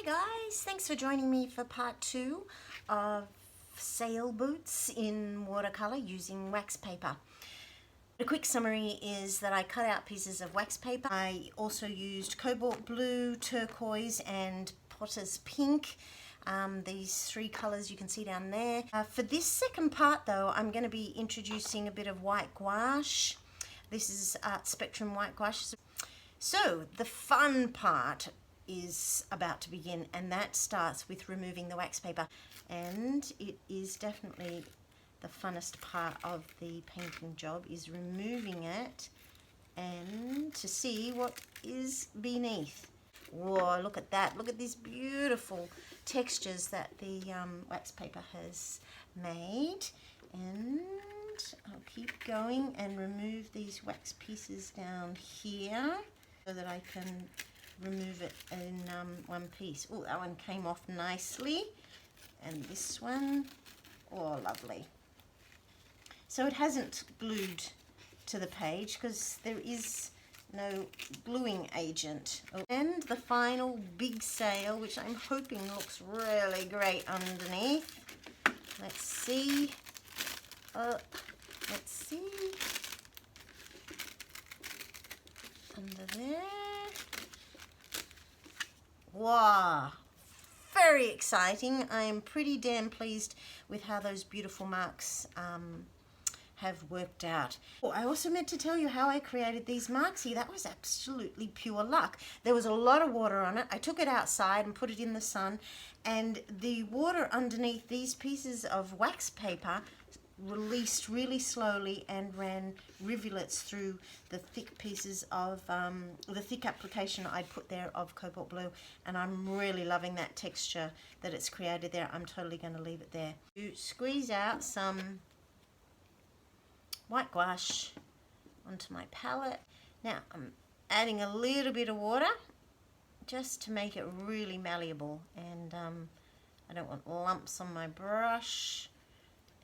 Hi guys, thanks for joining me for part 2 of sailboats in watercolour using wax paper. A quick summary is that I cut out pieces of wax paper. I also used cobalt blue, turquoise and potter's pink. These three colours you can see down there. For this second part though, I'm going to be introducing a bit of white gouache. This is Spectrum white gouache. So the fun part is about to begin, and that starts with removing the wax paper, and it is definitely the funnest part of the painting job, is removing it and to see what is beneath. Whoa, look at that. Look at these beautiful textures that the wax paper has made. And I'll keep going and remove these wax pieces down here so that I can remove it in one piece. Oh, that one came off nicely, and this one, oh, lovely. So it hasn't glued to the page because there is no gluing agent. Oh, and the final big sail, which I'm hoping looks really great underneath. Let's see. Let's see. Under there. Wow, very exciting. I am pretty damn pleased with how those beautiful marks have worked out. Oh, I also meant to tell you how I created these marks here. That was absolutely pure luck. There was a lot of water on it. I took it outside and put it in the sun, and the water underneath these pieces of wax paper released really slowly and ran rivulets through the thick pieces of the thick application I put there of cobalt blue, and I'm really loving that texture that it's created there. I'm totally going to leave it there. You squeeze out some white gouache onto my palette. Now I'm adding a little bit of water just to make it really malleable, and I don't want lumps on my brush.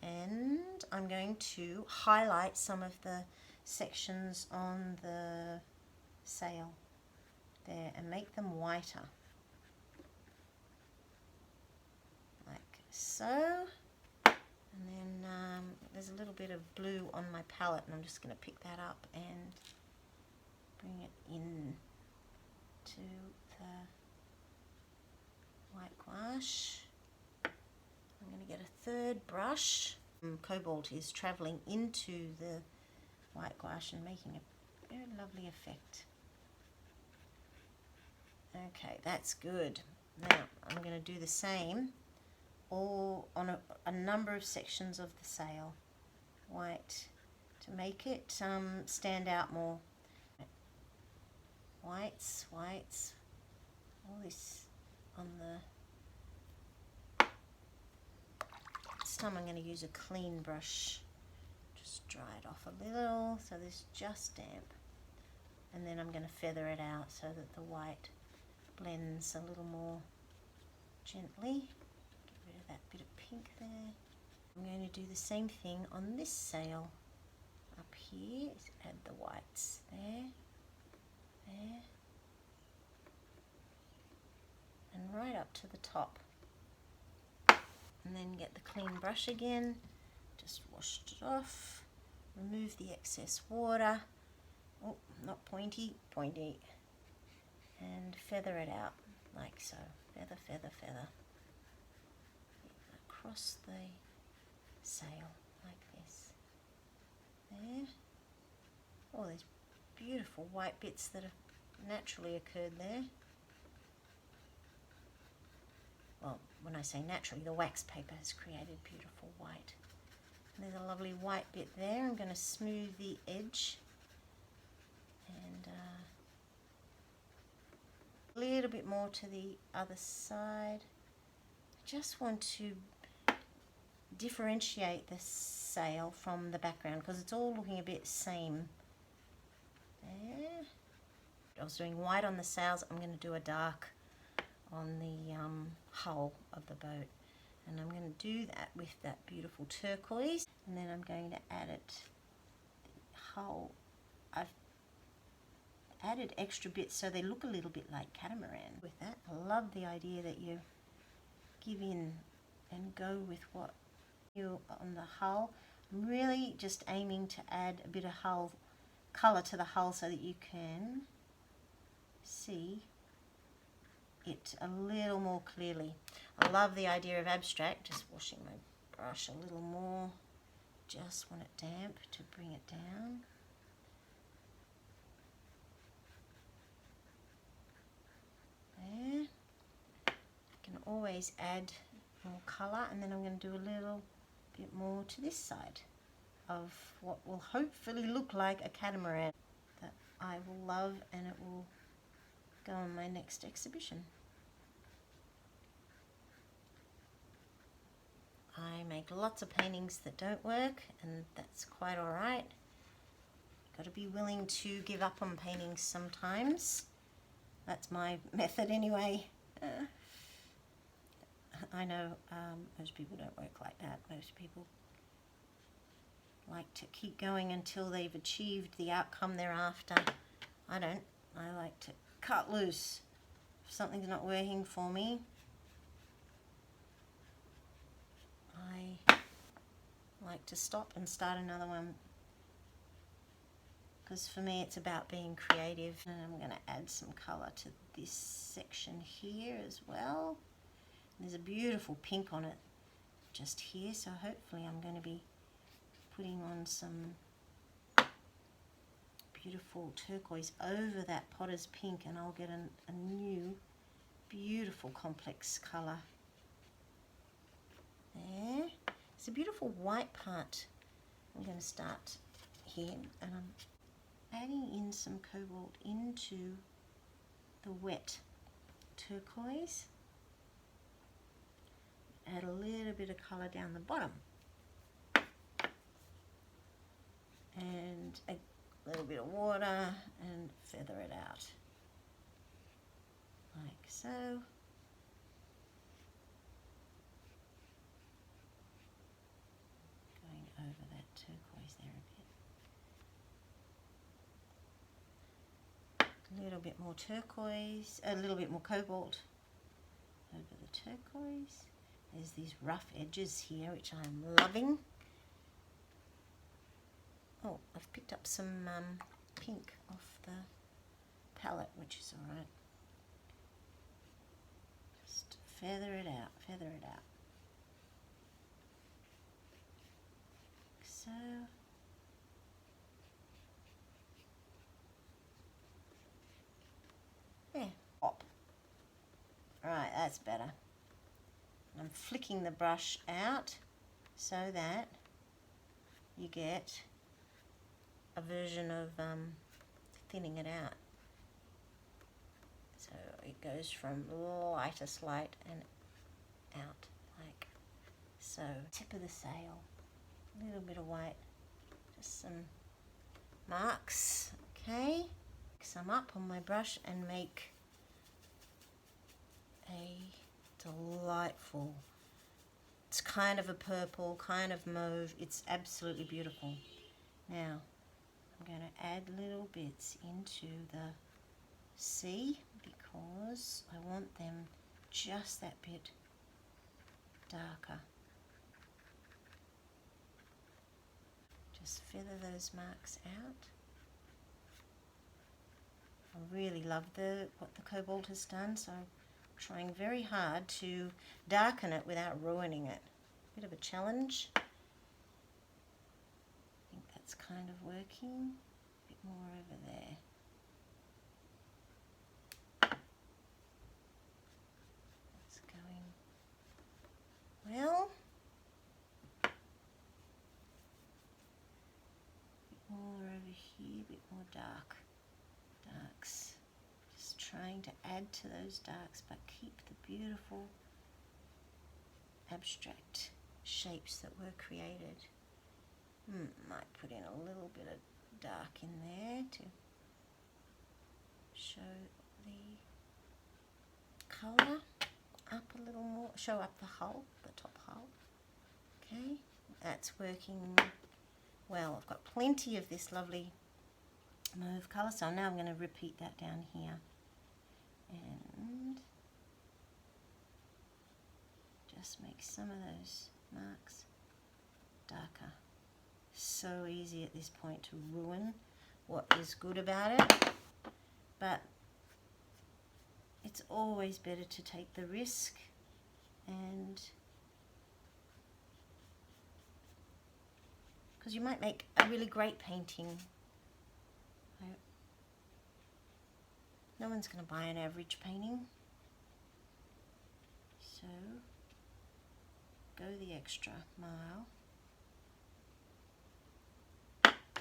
And I'm going to highlight some of the sections on the sail there and make them whiter, like so. And then there's a little bit of blue on my palette, and I'm just going to pick that up and bring it in to the white gouache. I'm going to get a third brush. Cobalt is travelling into the white gouache and making a very lovely effect. Okay, that's good. Now I'm going to do the same all on a number of sections of the sail. White to make it stand out more. Whites, all this on the... This time I'm going to use a clean brush, just dry it off a little so there's just damp, and then I'm going to feather it out so that the white blends a little more gently. Get rid of that bit of pink there. I'm going to do the same thing on this sail up here. Add the whites there, and right up to the top. And then get the clean brush again, just washed it off, remove the excess water, oh, not pointy, and feather it out like so. Feather, feather, feather across the sail like this. There. All these beautiful white bits that have naturally occurred there. Well, when I say naturally, the wax paper has created beautiful white. And there's a lovely white bit there. I'm going to smooth the edge and a little bit more to the other side. I just want to differentiate the sail from the background because it's all looking a bit same. There. I was doing white on the sails. I'm going to do a dark on the hull of the boat, and I'm going to do that with that beautiful turquoise, and then I'm going to add it the hull. I've added extra bits so they look a little bit like catamaran. With that, I love the idea that you give in and go with what you on the hull. I'm really just aiming to add a bit of hull colour to the hull so that you can see it a little more clearly. I love the idea of abstract. Just washing my brush a little more, just want it damp to bring it down. There. You can always add more colour, and then I'm going to do a little bit more to this side of what will hopefully look like a catamaran that I will love, and it will go on my next exhibition. I make lots of paintings that don't work, and that's quite alright. Got to be willing to give up on paintings sometimes. That's my method anyway. I know most people don't work like that. Most people like to keep going until they've achieved the outcome they're after. I don't. I like to cut loose. If something's not working for me, I like to stop and start another one. Because for me it's about being creative. And I'm going to add some colour to this section here as well. There's a beautiful pink on it just here, so hopefully I'm going to be putting on some beautiful turquoise over that potter's pink, and I'll get a new beautiful complex colour there. It's a beautiful white part. I'm going to start here, and I'm adding in some cobalt into the wet turquoise. Add a little bit of colour down the bottom, and a little bit of water, and feather it out like so. Going over that turquoise there a bit. A little bit more turquoise, a little bit more cobalt over the turquoise. There's these rough edges here, which I'm loving. Oh, I've picked up some pink off the palette, which is alright. Just feather it out, feather it out. Like so. There, pop. Alright, that's better. I'm flicking the brush out so that you get a version of thinning it out. So it goes from lightest light and out like so. Tip of the sail, a little bit of white, just some marks, okay. Some up on my brush and make a delightful, it's kind of a purple, kind of mauve, it's absolutely beautiful. Now I'm going to add little bits into the sea because I want them just that bit darker. Just feather those marks out. I really love what the cobalt has done, so I'm trying very hard to darken it without ruining it. Bit of a challenge. I think that's kind of working. A bit more over there. It's going well. A bit more over here, a bit more darks. Just trying to add to those darks, but keep the beautiful abstract shapes that were created. Might put in a little bit of dark in there to show the colour up a little more, show up the hull, the top hull. Okay, that's working well. I've got plenty of this lovely mauve colour. So now I'm going to repeat that down here. And just make some of those marks darker. So easy at this point to ruin what is good about it, but it's always better to take the risk, and because you might make a really great painting. No one's going to buy an average painting, so go the extra mile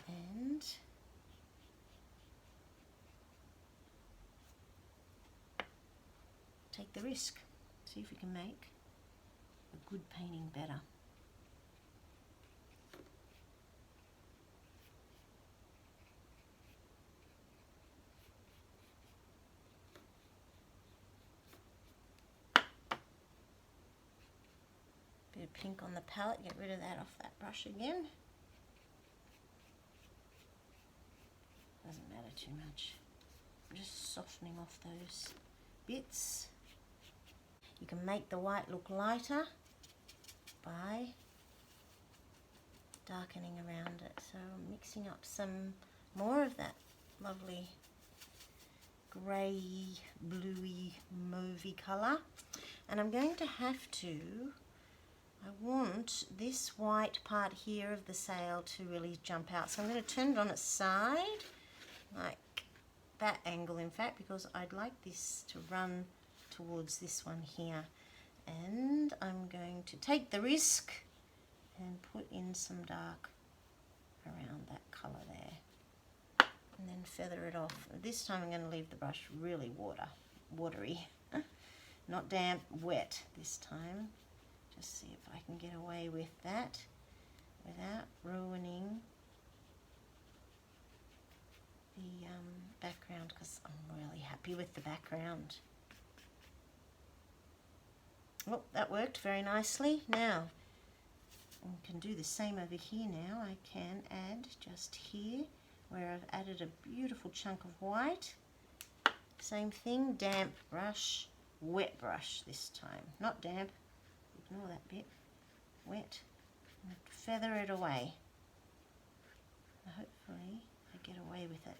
and take the risk. See if we can make a good painting better. Bit of pink on the palette, get rid of that off that brush again. Doesn't matter too much. I'm just softening off those bits. You can make the white look lighter by darkening around it. So I'm mixing up some more of that lovely grey, bluey, mauvey colour. And I'm going to have to, I want this white part here of the sail to really jump out. So I'm going to turn it on its side, like that angle in fact, because I'd like this to run towards this one here. And I'm going to take the risk and put in some dark around that colour there. And then feather it off. This time I'm going to leave the brush really watery. Not damp, wet this time. Just see if I can get away with that without ruining the background, because I'm really happy with the background. Well, that worked very nicely. Now, I can do the same over here now. I can add just here where I've added a beautiful chunk of white. Same thing, damp brush, wet brush this time. Not damp, ignore that bit. Wet, and feather it away. Hopefully I get away with it.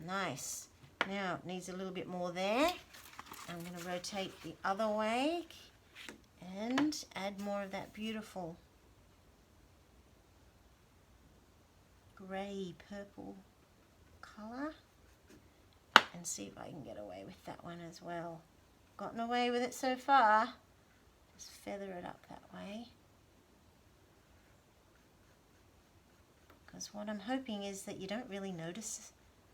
Nice. Now it needs a little bit more there. I'm going to rotate the other way and add more of that beautiful grey purple colour, and see if I can get away with that one as well. Gotten away with it so far. Just feather it up that way, because what I'm hoping is that you don't really notice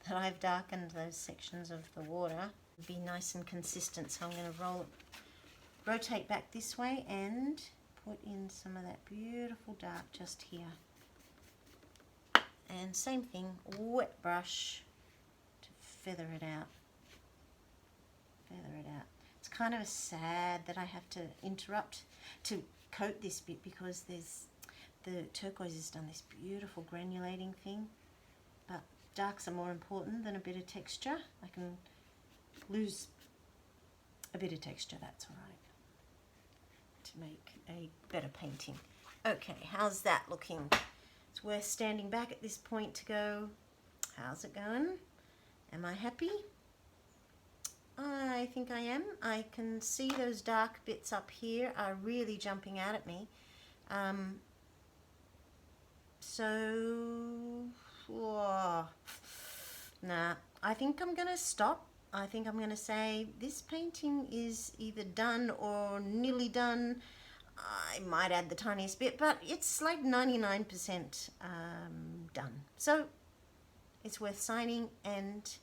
that I've darkened those sections of the water. It'll be nice and consistent, so I'm going to rotate back this way and put in some of that beautiful dark just here. And same thing, wet brush to feather it out. Feather it out. It's kind of sad that I have to interrupt to coat this bit, because the turquoise has done this beautiful granulating thing, but darks are more important than a bit of texture. I can lose a bit of texture, that's all right, to make a better painting. Okay, how's that looking? It's worth standing back at this point to go, how's it going? Am I happy? I think I am. I can see those dark bits up here are really jumping out at me. Nah, I think I'm going to stop. I think I'm going to say this painting is either done or nearly done. I might add the tiniest bit, but it's like 99% done. So it's worth signing and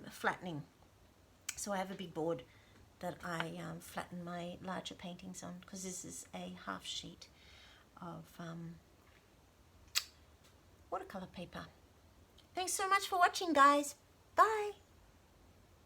flattening. So I have a big board that I flatten my larger paintings on, because this is a half sheet of watercolor paper. Thanks so much for watching, guys. Bye.